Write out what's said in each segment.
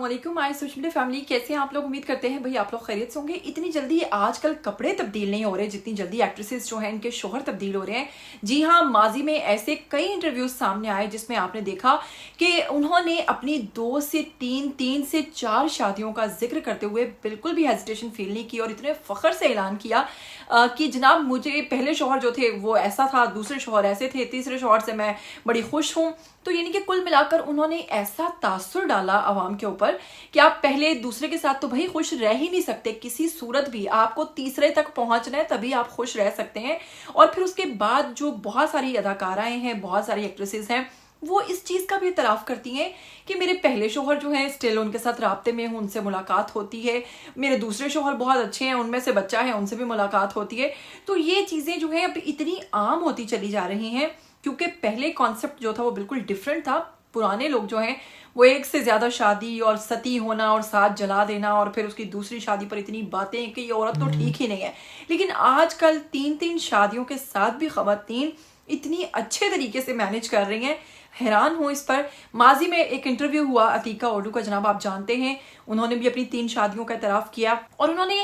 अस्सलामुअलैकुम my social media family, कैसे हैं आप लोग। उम्मीद करते हैं भाई आप लोग खैरियत से होंगे। इतनी जल्दी आजकल कपड़े तब्दील नहीं हो रहे जितनी जल्दी एक्ट्रेसेस जो हैं इनके शोहर तब्दील हो रहे हैं। जी हाँ, माजी में ऐसे कई इंटरव्यूज सामने आए जिसमें आपने देखा कि उन्होंने अपनी 2 से 3 से 4 शादियों का जिक्र करते हुए बिल्कुल भी हेजिटेशन फील नहीं की और इतने फख्र से ऐलान किया कि जनाब मुझे पहले शोहर जो थे वो ऐसा था, दूसरे शोहर ऐसे थे, तीसरे शोहर से मैं बड़ी खुश हूँ। तो यानी कि कुल मिलाकर उन्होंने ऐसा तासुर डाला आवाम के ऊपर कि आप पहले दूसरे के साथ तो भाई खुश रह ही नहीं सकते किसी सूरत भी, आपको तीसरे तक पहुंचना है तभी आप खुश रह सकते हैं। और फिर उसके बाद जो बहुत सारी अदाकाराएं हैं, बहुत सारी एक्ट्रेसेस हैं, वो इस चीज का भी इतराफ करती हैं कि मेरे पहले शोहर जो हैं स्टिल उनके साथ राब्ते में हूं, उनसे मुलाकात होती है, मेरे दूसरे शोहर बहुत अच्छे हैं, उनमें से बच्चा है, उनसे भी मुलाकात होती है। तो ये चीजें जो है अब इतनी आम होती चली जा रही हैं क्योंकि पहले कॉन्सेप्ट जो था वो बिल्कुल डिफरेंट था। पुराने लोग जो हैं वो एक से ज्यादा शादी और सती होना और साथ जला देना और फिर उसकी दूसरी शादी पर इतनी बातें कि ये औरत तो ठीक ही नहीं है। लेकिन आजकल 3 शादियों के साथ भी खवातीन इतनी अच्छे तरीके से मैनेज कर रही हैं, हैरान हूं इस पर। माजी में एक इंटरव्यू हुआ अतीका ओडू का, जनाब आप जानते हैं, उन्होंने भी अपनी 3 शादियों का इतराफ किया और उन्होंने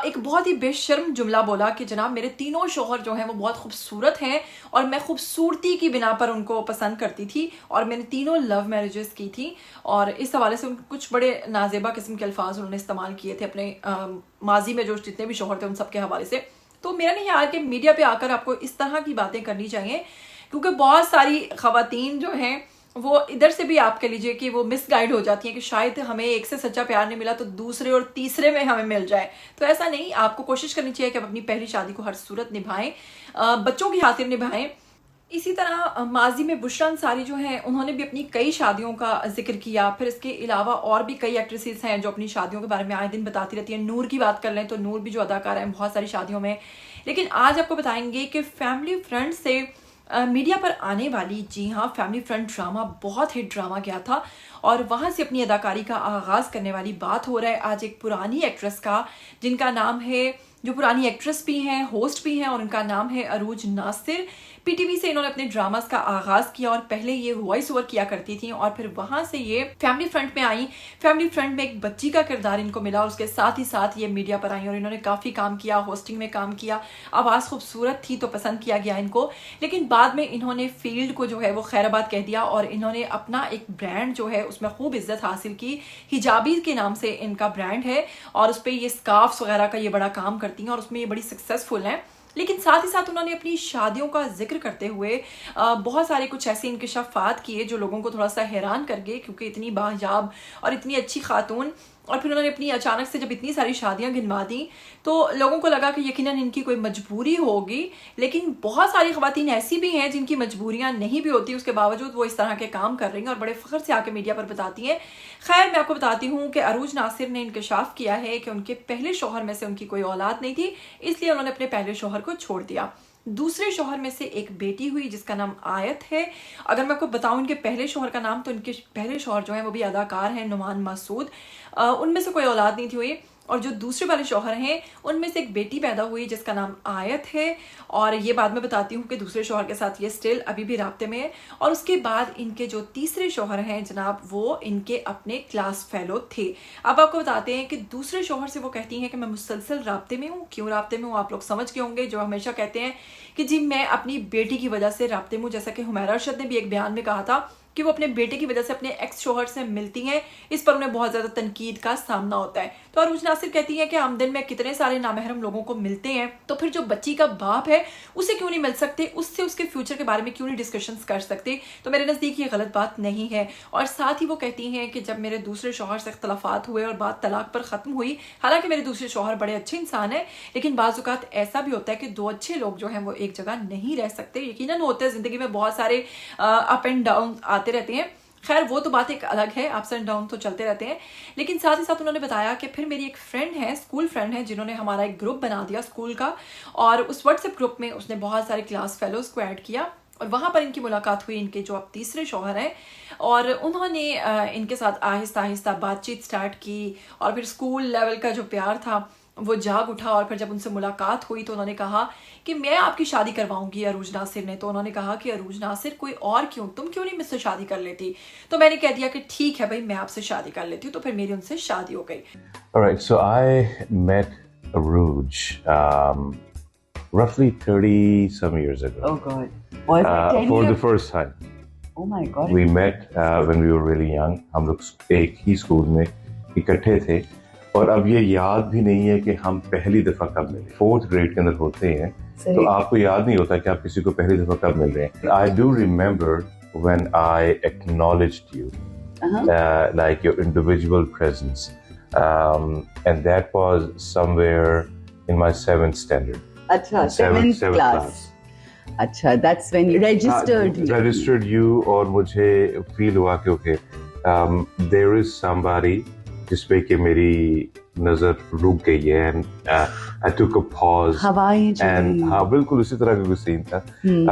एक बहुत ही बेशर्म जुमला बोला कि जनाब मेरे तीनों शोहर जो हैं वो बहुत खूबसूरत हैं और मैं खूबसूरती की बिना पर उनको पसंद करती थी और मैंने तीनों लव मैरिजेस की थी। और इस हवाले से कुछ बड़े नाजेबा किस्म के अल्फाज उन्होंने इस्तेमाल किए थे अपने माजी में जो जितने भी शोहर थे उन सब के हवाले से। तो मेरा नहीं यार कि मीडिया पे आकर आपको इस तरह की बातें करनी चाहिए क्योंकि बहुत सारी खवातीन जो हैं वो इधर से भी आप कह लीजिए कि वो मिसगाइड हो जाती हैं कि शायद हमें एक से सच्चा प्यार नहीं मिला तो दूसरे और तीसरे में हमें मिल जाए। तो ऐसा नहीं, आपको कोशिश करनी चाहिए कि आप अपनी पहली शादी को हर सूरत निभाएं, बच्चों की खातिर निभाएं। इसी तरह माजी में बुशरा अंसारी जो हैं उन्होंने भी अपनी कई शादियों का जिक्र किया। फिर इसके अलावा और भी कई एक्ट्रेसेस हैं जो अपनी शादियों के बारे में आए दिन बताती रहती हैं। नूर की बात कर लें तो नूर भी जो अदाकार हैं बहुत सारी शादियों में। लेकिन आज आपको बताएंगे कि फैमिली फ्रेंड से मीडिया पर आने वाली, जी हाँ, फैमिली फ्रेंड ड्रामा बहुत हिट ड्रामा गया था और वहां से अपनी अदाकारी का आगाज करने वाली बात हो रहा है आज एक पुरानी एक्ट्रेस का, जिनका नाम है, जो पुरानी एक्ट्रेस भी हैं, होस्ट भी हैं और उनका नाम है अरूज नासिर। पीटीवी से इन्होंने अपने ड्रामास का आगाज किया और पहले ये वॉइस ओवर किया करती थी और फिर वहां से ये फैमिली फ्रंट में आई। फैमिली फ्रंट में एक बच्ची का किरदार इनको मिला और उसके साथ ही साथ ये मीडिया पर आई और इन्होंने काफी काम किया, होस्टिंग में काम किया, आवाज खूबसूरत थी तो पसंद किया गया इनको। लेकिन बाद में इन्होंने फील्ड को जो है वो खैराबाद कह दिया और इन्होंने अपना एक ब्रांड जो है उसमें खूब इज्जत हासिल की। हिजाबी के नाम से इनका ब्रांड है और उस पर ये स्कार्फ्स वगैरह का ये बड़ा काम करती हैं और उसमें ये बड़ी सक्सेसफुल हैं। लेकिन साथ ही साथ उन्होंने अपनी शादियों का जिक्र करते हुए बहुत सारे कुछ ऐसे इंकशाफात किए जो लोगों को थोड़ा सा हैरान कर गए क्योंकि इतनी बाहिजाब और इतनी अच्छी खातून, और फिर उन्होंने अपनी अचानक से जब इतनी सारी शादियां गिनवा दी तो लोगों को लगा कि यकीनन इनकी कोई मजबूरी होगी। लेकिन बहुत सारी खवातीन ऐसी भी हैं जिनकी मजबूरियां नहीं भी होती, उसके बावजूद वो इस तरह के काम कर रही हैं और बड़े फख्र से आके मीडिया पर बताती हैं। खैर, मैं आपको बताती हूँ कि अरूज नासिर ने इंकशाफ किया है कि उनके पहले शोहर में से उनकी कोई औलाद नहीं थी, इसलिए उन्होंने अपने पहले शोहर को छोड़ दिया। दूसरे शोहर में से एक बेटी हुई जिसका नाम आयत है। अगर मैं आपको बताऊं इनके पहले शोहर का नाम, तो इनके पहले शोहर जो है वो भी अदाकार हैं, नुमान मासूद। उनमें से कोई औलाद नहीं थी हुई और जो दूसरे वाले शोहर हैं उनमें से एक बेटी पैदा हुई जिसका नाम आयत है। और ये बाद में बताती हूँ कि दूसरे शोहर के साथ ये स्टिल अभी भी राब्ते में है। और उसके बाद इनके जो तीसरे शोहर हैं जनाब वो इनके अपने क्लास फेलो थे। अब आपको बताते हैं कि दूसरे शोहर से वो कहती हैं कि मैं मुसलसल राब्ते में हूँ। क्यों राब्ते में हूँ आप लोग समझ गए होंगे, जो हमेशा कहते हैं कि जी मैं अपनी बेटी की वजह से राब्ते में हूँ। जैसा कि हुमैरा अरशद ने भी एक बयान में कहा था कि वो अपने बेटे की वजह से अपने एक्स शोहर से मिलती हैं, इस पर उन्हें बहुत ज्यादा तनकीद का सामना होता है। तो अरूज नासिर कहती है कि आमदन में कितने सारे नामहरम लोगों को मिलते हैं, तो फिर जो बच्ची का बाप है उसे क्यों नहीं मिल सकते, उससे उसके फ्यूचर के बारे में क्यों नहीं डिस्कशंस कर सकते। तो मेरे नजदीक ये गलत बात नहीं है। और साथ ही वो कहती हैं कि जब मेरे दूसरे शोहर से इख्तलाफात हुए और बात तलाक पर खत्म हुई, हालांकि मेरे दूसरे शोहर बड़े अच्छे इंसान है, लेकिन बाज़-औक़ात ऐसा भी होता है कि 2 अच्छे लोग जो हैं वो एक जगह नहीं रह सकते। यकीनन होते हैं, जिंदगी में बहुत सारे अप एंड डाउन आते रहते हैं। खैर वो तो बात एक अलग है, अप्स एंड डाउन तो चलते रहते हैं। लेकिन साथ ही साथ उन्होंने बताया कि फिर मेरी एक फ्रेंड है, स्कूल फ्रेंड है, जिन्होंने हमारा एक ग्रुप बना दिया स्कूल का और उस व्हाट्सएप ग्रुप में उसने बहुत सारे क्लास फेलोज को ऐड किया और वहां पर इनकी मुलाकात हुई, इनके जो अब तीसरे शौहर हैं, और उन्होंने इनके साथ आहिस्ता आहिस्ता बातचीत स्टार्ट की और फिर स्कूल लेवल का जो प्यार था वो जाग उठा और फिर जब उनसे मुलाकात हुई तो उन्होंने कहा कि मैं आपकी शादी करवाऊंगी अरूज नासिर ने। तो उन्होंने कहा कि अरूज नासिर कोई और क्यों, तुम क्यों नहीं मुझसे शादी कर लेती? तो मैंने कह दिया कि ठीक है भाई, मैं आपसे शादी कर लेती हूँ। तो फिर मेरी उनसे शादी हो गई। Alright, so I met Aruj roughly 30 some years ago. Oh God. Was it 10 for the years? first time. Oh my God. We met when we were really young. हम लोग एक ही स्कूल में इकट्ठे थे और अब ये याद भी नहीं है कि हम पहली दफा कब मिले। 4th ग्रेड के अंदर होते हैं तो आपको याद नहीं होता कि आप किसी को पहली दफा कब मिल रहे हैं। I do remember when I acknowledged you, like your individual presence, and that was somewhere in my 7th standard. अच्छा, 7th class. अच्छा, that's when you registered you और मुझे फील हुआ कि okay, there is somebody जिस पे कि मेरी नजर रुक गई है and I took a pause and हाँ बिल्कुल उसी तरह का कुछ सीन था।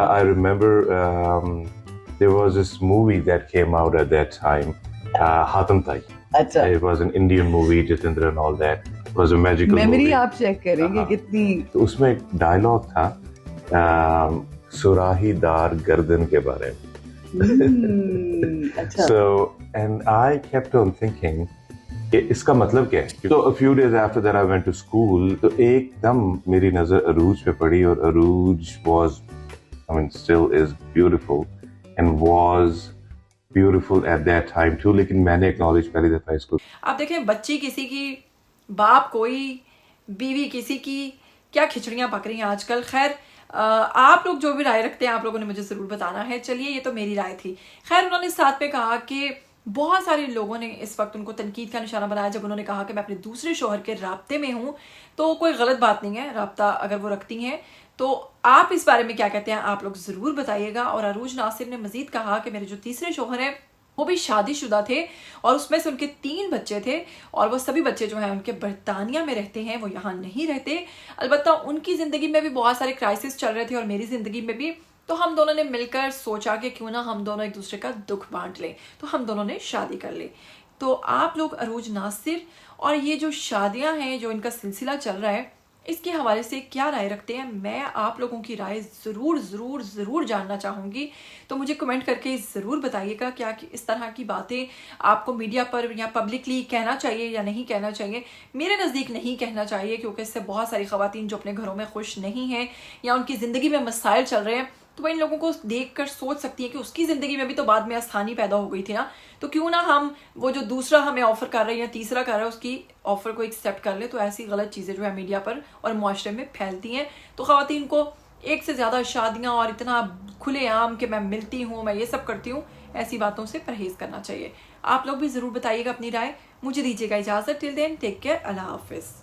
I remember there was this movie that came out at that time, Hatam Tai. अच्छा, it was an Indian movie, Jitendra and all that. It was a magical memory आप check करेंगे कितनी। तो उसमें एक डायलॉग था सुराहीदार गर्दन के बारे में। अच्छा। So and I kept on thinking कि इसका मतलब क्या है? So a few days after that I went to school, तो एकदम मेरी नजर अरूज पे पड़ी और अरूज was, I mean still is beautiful and was beautiful at that time too, लेकिन मैंने acknowledge पहली दफा इसको। आप देखें, बच्ची किसी की, बाप कोई, बीवी किसी की, क्या खिचड़ियां पक रही हैं आजकल। खैर आप लोग जो भी राय रखते हैं आप लोगों ने मुझे ज़रूर बताना है। चलिए, ये तो मेरी राय थी। खैर उन्होंने साथ में कहा कि बहुत सारे लोगों ने इस वक्त उनको तनकीद का निशाना बनाया जब उन्होंने कहा कि मैं अपने दूसरे शौहर के राब्ते में हूँ। तो कोई गलत बात नहीं है, राब्ता अगर वो रखती हैं। तो आप इस बारे में क्या कहते हैं, आप लोग ज़रूर बताइएगा। और अरूज नासिर ने मजीद कहा कि मेरे जो तीसरे शौहर हैं वो भी शादीशुदा थे और उसमें से उनके 3 बच्चे थे और वो सभी बच्चे जो हैं उनके बरतानिया में रहते हैं, वो यहाँ नहीं रहते। अलबत्ता उनकी ज़िंदगी में भी बहुत सारे क्राइसिस चल रहे थे और मेरी ज़िंदगी में भी। तो हम दोनों ने मिलकर सोचा कि क्यों ना हम दोनों एक दूसरे का दुख बांट लें, तो हम दोनों ने शादी कर ली। तो आप लोग अरूज नासिर और ये जो शादियां हैं, जो इनका सिलसिला चल रहा है, इसके हवाले से क्या राय रखते हैं? मैं आप लोगों की राय ज़रूर ज़रूर ज़रूर जानना चाहूँगी। तो मुझे कमेंट करके ज़रूर बताइएगा क्या कि इस तरह की बातें आपको मीडिया पर या पब्लिकली कहना चाहिए या नहीं कहना चाहिए। मेरे नज़दीक नहीं कहना चाहिए, क्योंकि इससे बहुत सारी ख़वातीन जो अपने घरों में खुश नहीं हैं या उनकी ज़िंदगी में मसाइल चल रहे हैं, तो वह इन लोगों को देखकर सोच सकती है कि उसकी ज़िंदगी में भी तो बाद में आसानी पैदा हो गई थी ना, तो क्यों ना हम वो जो दूसरा हमें ऑफ़र कर रहे हैं या तीसरा कर रहा है उसकी ऑफ़र को एक्सेप्ट कर ले। तो ऐसी गलत चीज़ें जो है मीडिया पर और मुआशरे में फैलती हैं। तो ख़वातीन को एक से ज़्यादा शादियाँ और इतना खुलेआम कि मैं मिलती हूँ, मैं ये सब करती हूँ, ऐसी बातों से परहेज़ करना चाहिए। आप लोग भी ज़रूर बताइएगा अपनी राय। मुझे दीजिएगा इजाज़त। टिल देन टेक केयर, अल्लाह हाफ़िज़।